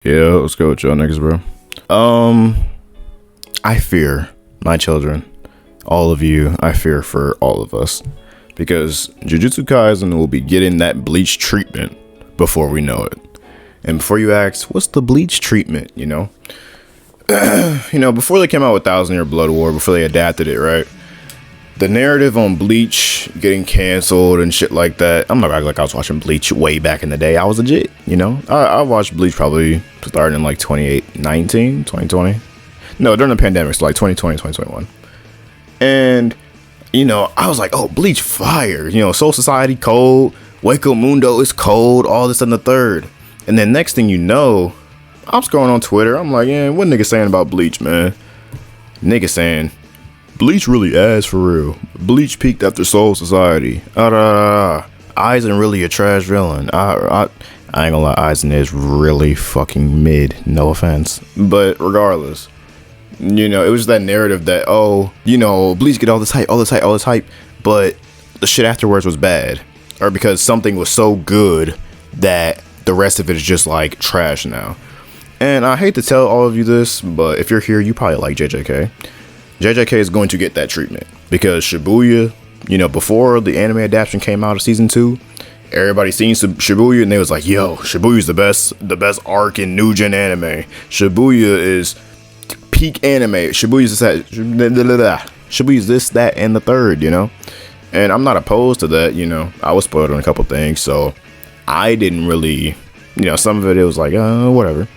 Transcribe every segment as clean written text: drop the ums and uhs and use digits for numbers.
Yeah, let's go with y'all niggas, bro. I fear my children, all of you. I fear for all of us, because Jujutsu Kaisen will be getting that Bleach treatment before we know it. And before you ask, what's the Bleach treatment? Before they came out with 1,000-Year Blood War, before they adapted it, right? The narrative on Bleach getting canceled and shit like that. I'm not acting like I was watching Bleach way back in the day. I was legit, I watched Bleach probably starting in like 2020. No, during the pandemic, so like 2020, 2021. And, I was like, oh, Bleach fire. Soul Society cold. Waco Mundo is cold. All this and the third. And then next thing you know, I'm scrolling on Twitter. I'm like, yeah, what nigga saying about Bleach, man? Nigga saying, Bleach really ass for real. Bleach peaked after Soul Society. Aizen really a trash villain. I ain't gonna lie, Aizen is really fucking mid. No offense. But regardless, it was that narrative that, Bleach get all this hype. But the shit afterwards was bad. Or because something was so good that the rest of it is just like trash now. And I hate to tell all of you this, but if you're here, you probably like JJK. JJK is going to get that treatment because Shibuya, before the anime adaptation came out of season 2, everybody seen Shibuya and they was like, yo, Shibuya's the best arc in new gen anime. Shibuya is peak anime. Shibuya's this, that, and the third, And I'm not opposed to that, I was spoiled on a couple things, so I didn't really, some of it was like, whatever.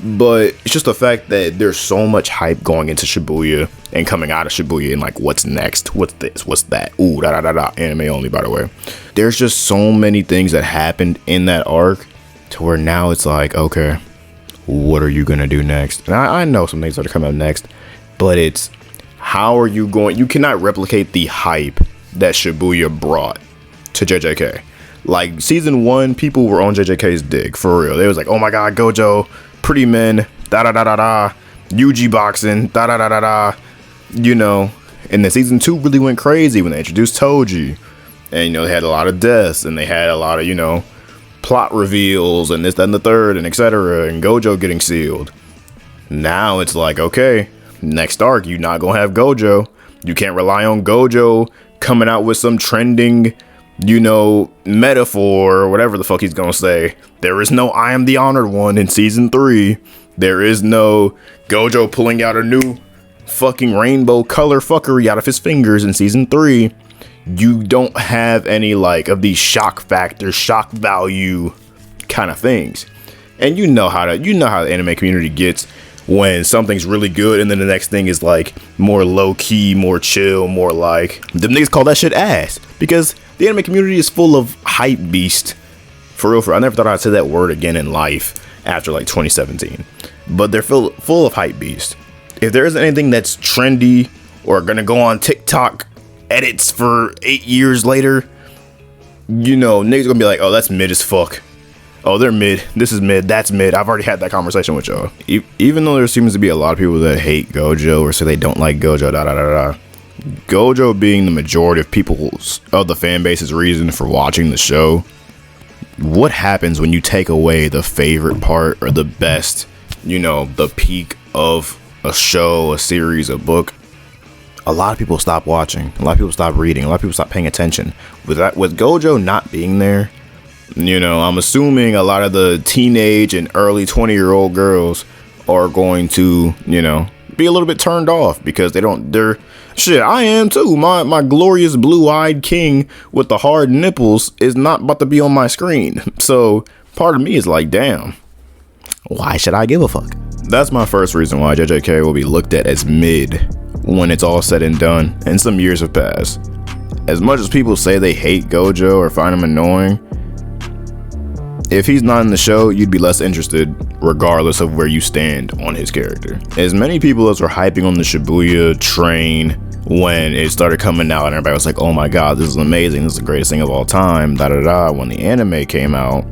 But it's just the fact that there's so much hype going into Shibuya and coming out of Shibuya and like, what's next? What's this? What's that? Ooh, anime only, by the way. There's just so many things that happened in that arc to where now it's like, okay, what are you going to do next? And I know some things that are coming up next, but it's how are you going? You cannot replicate the hype that Shibuya brought to JJK. Like season 1, people were on JJK's dick for real. They was like, oh my God, Gojo, pretty men, Yuji boxing, and then season 2 really went crazy when they introduced Toji, and they had a lot of deaths and they had a lot of plot reveals and this, that, and the third, and etc. and Gojo getting sealed. Now it's like, okay, next arc, you're not gonna have Gojo. You can't rely on Gojo coming out with some trending metaphor or whatever the fuck he's gonna say. There is no I am the honored one in season 3. There is no Gojo pulling out a new fucking rainbow color fuckery out of his fingers in season 3. You don't have any like of these shock factor, shock value kind of things. And you know how the anime community gets when something's really good and then the next thing is like more low key, more chill, more like them niggas call that shit ass, because the anime community is full of hype beast. For real. I never thought I'd say that word again in life after like 2017. But they're full of hype beast. If there isn't anything that's trendy or gonna go on TikTok edits for 8 years later, niggas gonna be like, oh, that's mid as fuck. Oh, they're mid. This is mid. That's mid. I've already had that conversation with y'all. Even though there seems to be a lot of people that hate Gojo or say they don't like Gojo, Gojo being the majority of the fan base's reason for watching the show. What happens when you take away the favorite part or the best, the peak of a show, a series, a book? A lot of people stop watching. A lot of people stop reading. A lot of people stop paying attention. With Gojo not being there, I'm assuming a lot of the teenage and early 20-year-old girls are going to, be a little bit turned off because shit, I am too. My glorious blue-eyed king with the hard nipples is not about to be on my screen. So part of me is like, damn, why should I give a fuck? That's my first reason why JJK will be looked at as mid when it's all said and done and some years have passed. As much as people say they hate Gojo or find him annoying, if he's not in the show, you'd be less interested regardless of where you stand on his character. As many people as were hyping on the Shibuya train when it started coming out and everybody was like, oh my God, this is amazing, this is the greatest thing of all time, when the anime came out,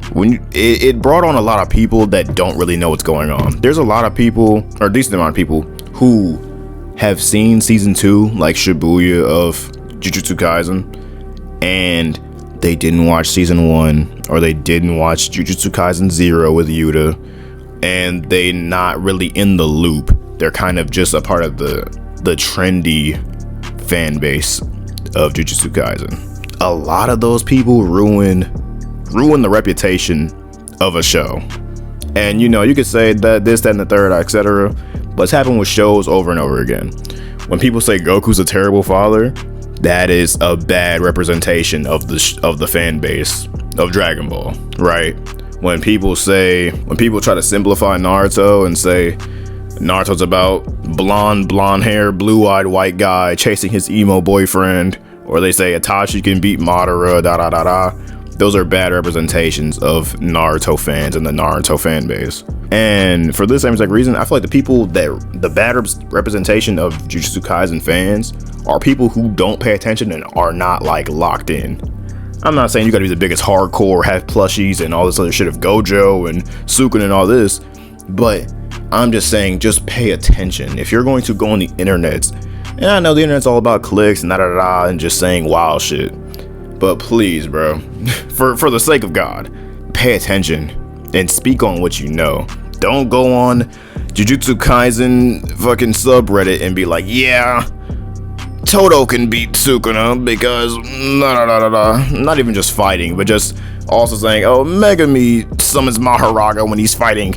it brought on a lot of people that don't really know what's going on. There's a lot of people, or a decent amount of people, who have seen season 2, like Shibuya of Jujutsu Kaisen, and they didn't watch season 1, or they didn't watch Jujutsu Kaisen 0 with Yuta, and they not really in the loop. They're kind of just a part of the trendy fan base of Jujutsu Kaisen. A lot of those people ruin the reputation of a show. And you know, you could say that this, that, and the third, etc. But it's happened with shows over and over again. When people say Goku's a terrible father, that is a bad representation of the fan base of Dragon Ball, right? When people try to simplify Naruto and say Naruto's about blonde hair, blue-eyed white guy chasing his emo boyfriend, or they say Itachi can beat Madara, those are bad representations of Naruto fans and the Naruto fan base. And for this same exact reason, I feel like the bad representation of Jujutsu Kaisen fans are people who don't pay attention and are not like locked in. I'm not saying you gotta be the biggest hardcore, have plushies and all this other shit of Gojo and Sukun and all this, but I'm just saying, just pay attention. If you're going to go on the internet, and I know the internet's all about clicks and and just saying wild shit, but please, bro, for the sake of God, pay attention and speak on what you know. Don't go on Jujutsu Kaisen fucking subreddit and be like, yeah, Toto can beat Sukuna because not even just fighting, but just also saying, oh, Megami summons Maharaga when he's fighting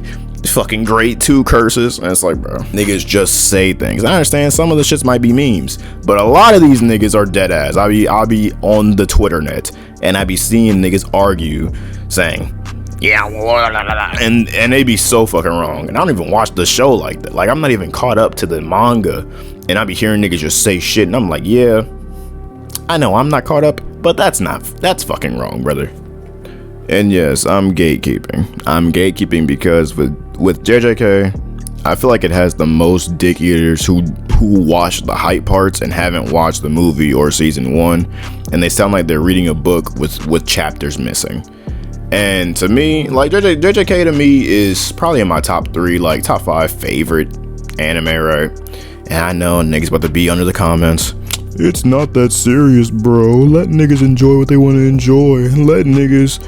fucking grade 2 curses. And it's like, bro, niggas just say things. I understand some of the shits might be memes, but a lot of these niggas are dead ass. I'll be on the Twitter net and I be seeing niggas argue saying, yeah, and they be so fucking wrong. And I don't even watch the show like that. Like, I'm not even caught up to the manga, and I be hearing niggas just say shit, and I'm like, yeah, I know I'm not caught up, but that's fucking wrong, brother. And yes, I'm gatekeeping because with JJK, I feel like it has the most dick eaters who watch the hype parts and haven't watched the movie or season 1, and they sound like they're reading a book with chapters missing. And to me, like, JJK to me is probably in my top 3, like top 5 favorite anime, right? And I know niggas about to be under the comments. It's not that serious, bro. Let niggas enjoy what they want to enjoy. Let niggas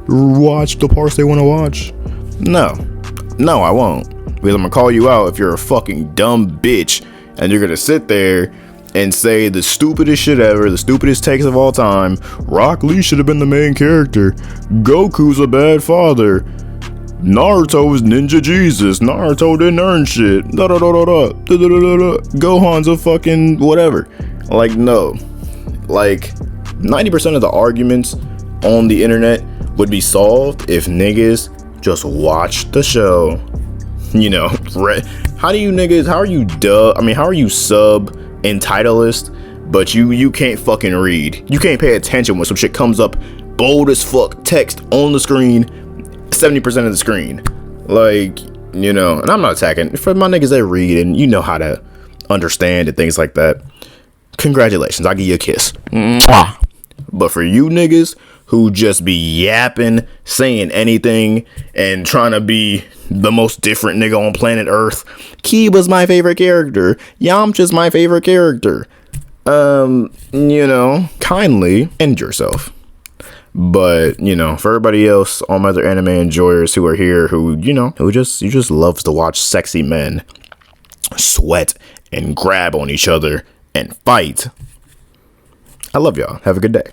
watch the parts they want to watch. No, I won't. Because I'm gonna call you out if you're a fucking dumb bitch and you're gonna sit there and say the stupidest shit ever, the stupidest takes of all time. Rock Lee should have been the main character. Goku's a bad father. Naruto is Ninja Jesus. Naruto didn't earn shit. Gohan's a fucking whatever. Like, no. Like, 90% of the arguments on the internet would be solved if niggas just watch the show. You know, how are you sub entitlist, but you can't fucking read. You can't pay attention when some shit comes up bold as fuck text on the screen, 70% of the screen. Like, you know, and I'm not attacking. For my niggas that read and you know how to understand and things like that, congratulations, I'll give you a kiss. Mwah. But for you niggas who just be yapping, saying anything, and trying to be the most different nigga on planet Earth. Kiba's my favorite character. Yamcha's my favorite character. You know, kindly end yourself. But, you know, for everybody else, all my other anime enjoyers who are here, who just loves to watch sexy men sweat and grab on each other and fight. I love y'all. Have a good day.